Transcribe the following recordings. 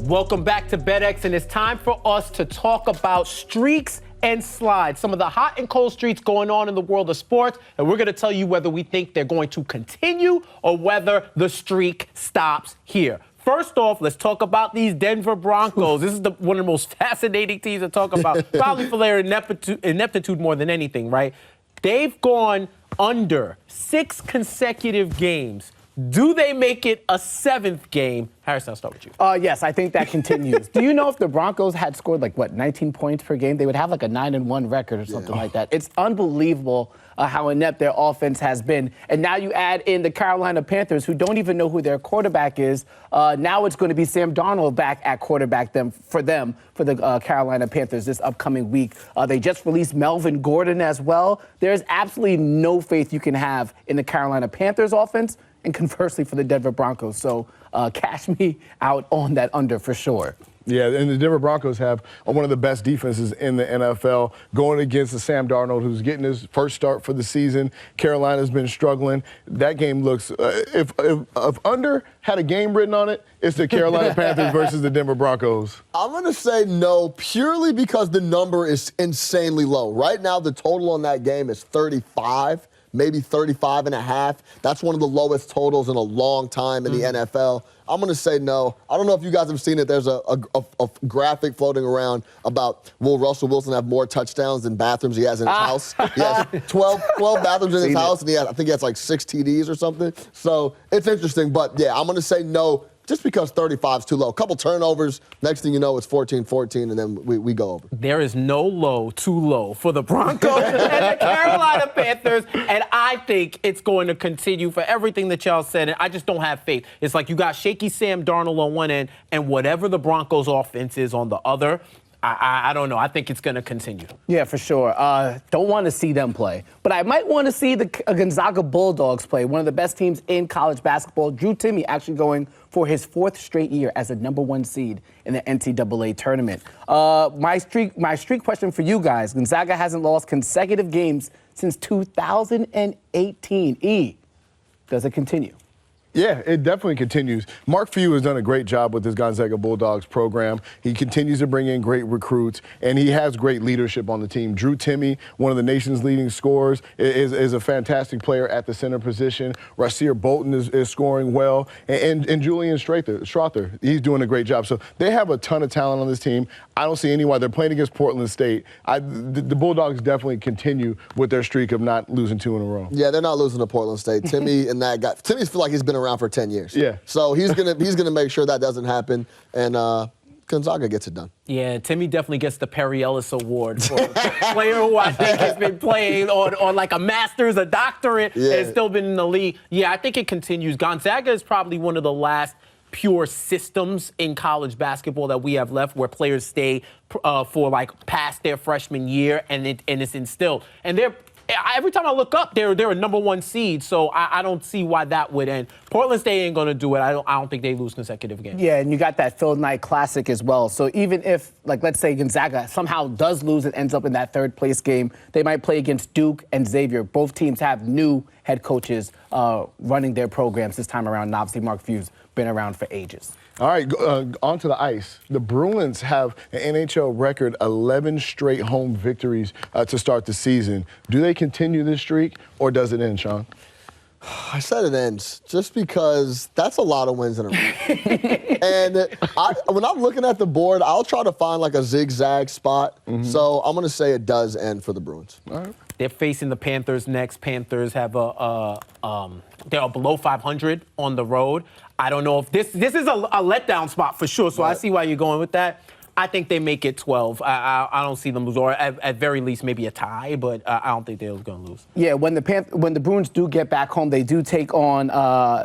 Welcome back to BetX, and it's time for us to talk about streaks and slides, some of the hot and cold streaks going on in the world of sports, and we're going to tell you whether we think they're going to continue or whether the streak stops here. First off, let's talk about these Denver Broncos. This is one of the most fascinating teams to talk about, probably for their ineptitude more than anything, right? They've gone under 6 consecutive games. Do they make it a 7th game? Harrison, I'll start with you. Yes, I think that continues. Do you know if the Broncos had scored 19 points per game, they would have a 9-1 record or something like that. It's unbelievable how inept their offense has been. And now you add in the Carolina Panthers, who don't even know who their quarterback is. Now it's going to be Sam Darnold back at quarterback for the Carolina Panthers this upcoming week. They just released Melvin Gordon as well. There's absolutely no faith you can have in the Carolina Panthers offense, and conversely for the Denver Broncos. So cash me out on that under for sure. Yeah, and the Denver Broncos have one of the best defenses in the NFL going against the Sam Darnold, who's getting his first start for the season. Carolina's been struggling. That game looks if under had a game written on it, it's the Carolina Panthers versus the Denver Broncos. I'm going to say no purely because the number is insanely low. Right now, the total on that game is 35. Maybe 35.5. That's one of the lowest totals in a long time in the NFL. I'm going to say no. I don't know if you guys have seen it. There's a graphic floating around about will Russell Wilson have more touchdowns than bathrooms he has in his house. He has 12 bathrooms in his house, and I think he has 6 TDs or something. So it's interesting. But, yeah, I'm going to say no. Just because 35 is too low. A couple turnovers, next thing you know, it's 14-14, and then we go over. There is no low too low for the Broncos and the Carolina Panthers, and I think it's going to continue for everything that y'all said, and I just don't have faith. It's like you got shaky Sam Darnold on one end, and whatever the Broncos' offense is on the other, I don't know. I think it's going to continue. Yeah, for sure. Don't want to see them play. But I might want to see the Gonzaga Bulldogs play, one of the best teams in college basketball. Drew Timme actually going for his 4th straight year as a #1 seed in the NCAA tournament. My streak question for you guys. Gonzaga hasn't lost consecutive games since 2018. Does it continue? Yeah, it definitely continues. Mark Few has done a great job with this Gonzaga Bulldogs program. He continues to bring in great recruits, and he has great leadership on the team. Drew Timme, one of the nation's leading scorers, is a fantastic player at the center position. Rasir Bolton is scoring well, and Julian Strother, he's doing a great job. So they have a ton of talent on this team. I don't see any why they're playing against Portland State. The Bulldogs definitely continue with their streak of not losing 2 in a row. Yeah, they're not losing to Portland State. Timme and that guy. Timme feels like he's been around for 10 years. Yeah. So he's gonna make sure that doesn't happen, and Gonzaga gets it done. Yeah, Timme definitely gets the Perry Ellis Award for a player who I think has been playing on like a master's, a doctorate, and has still been in the league. Yeah, I think it continues. Gonzaga is probably one of the last pure systems in college basketball that we have left, where players stay for past their freshman year, and it's instilled. And every time I look up, they're a #1 seed, so I don't see why that would end. Portland State ain't gonna do it. I don't think they lose consecutive games. Yeah, and you got that Phil Knight Classic as well. So even if, let's say Gonzaga somehow does lose and ends up in that 3rd place game, they might play against Duke and Xavier. Both teams have new head coaches running their programs this time around, and obviously Mark Few's been around for ages. All right, on to the ice. The Bruins have an NHL record 11 straight home victories to start the season. Do they continue this streak, or does it end, Sean? I said it ends just because that's a lot of wins in a row. And when I'm looking at the board, I'll try to find a zigzag spot. So I'm going to say it does end for the Bruins. All right. They're facing the Panthers next. Panthers have they're below 500 on the road. I don't know if this is a letdown spot for sure, so I see why you're going with that. I think they make it 12. I don't see them lose, or at very least maybe a tie, but I don't think they're going to lose. Yeah, when the Bruins do get back home, they do take on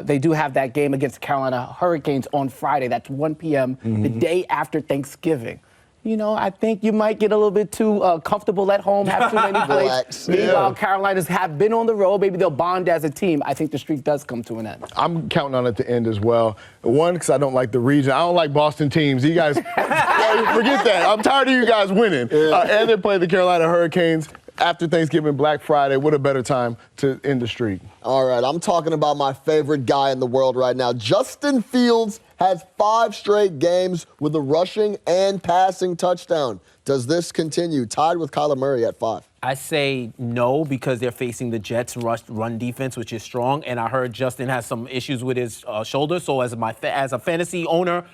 they do have that game against the Carolina Hurricanes on Friday. That's 1 p.m. The day after Thanksgiving. You know, I think you might get a little bit too comfortable at home, have too many plays. Meanwhile, Carolinas have been on the road. Maybe they'll bond as a team. I think the streak does come to an end. I'm counting on it to end as well. One, because I don't like the region. I don't like Boston teams. You guys, forget that. I'm tired of you guys winning. And they're playing the Carolina Hurricanes. after Thanksgiving, Black Friday, what a better time to end the streak. All right, I'm talking about my favorite guy in the world right now. Justin Fields has 5 straight games with a rushing and passing touchdown. Does this continue? Tied with Kyler Murray at 5. I say no because they're facing the Jets' run defense, which is strong. And I heard Justin has some issues with his shoulder. So as a fantasy owner,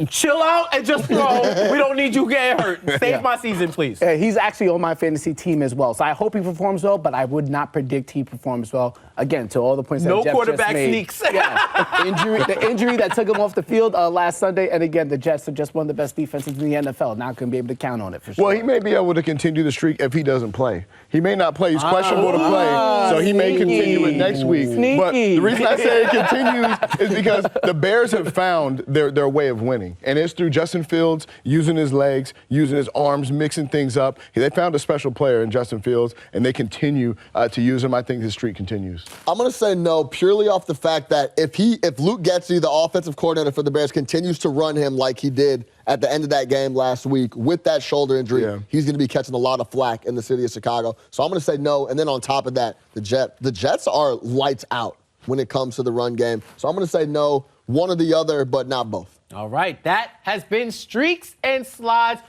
chill out and just throw. We don't need you getting hurt. Save my season, please. He's actually on my fantasy team as well. So I hope he performs well, but I would not predict he performs well. Again, to all the points that No Jeff quarterback just made. sneaks. Yeah. The injury that took him off the field last Sunday. And again, the Jets are just one of the best defenses in the NFL. Not going to be able to count on it for sure. Well, he may be able to continue the streak if he doesn't play. He may not play. He's questionable to play, so he may continue it next week. Sneaky. But the reason I say it continues is because the Bears have found their way of winning, and it's through Justin Fields using his legs, using his arms, mixing things up. They found a special player in Justin Fields, and they continue to use him. I think his streak continues. I'm going to say no, purely off the fact that if Luke Getsy, the offensive coordinator for the Bears, continues to run him like he did at the end of that game last week with that shoulder injury, he's going to be catching a lot of flack in the city of Chicago. So I'm going to say no. And then on top of that, the Jets are lights out when it comes to the run game. So I'm going to say no, one or the other, but not both. All right, that has been Streaks and Slides.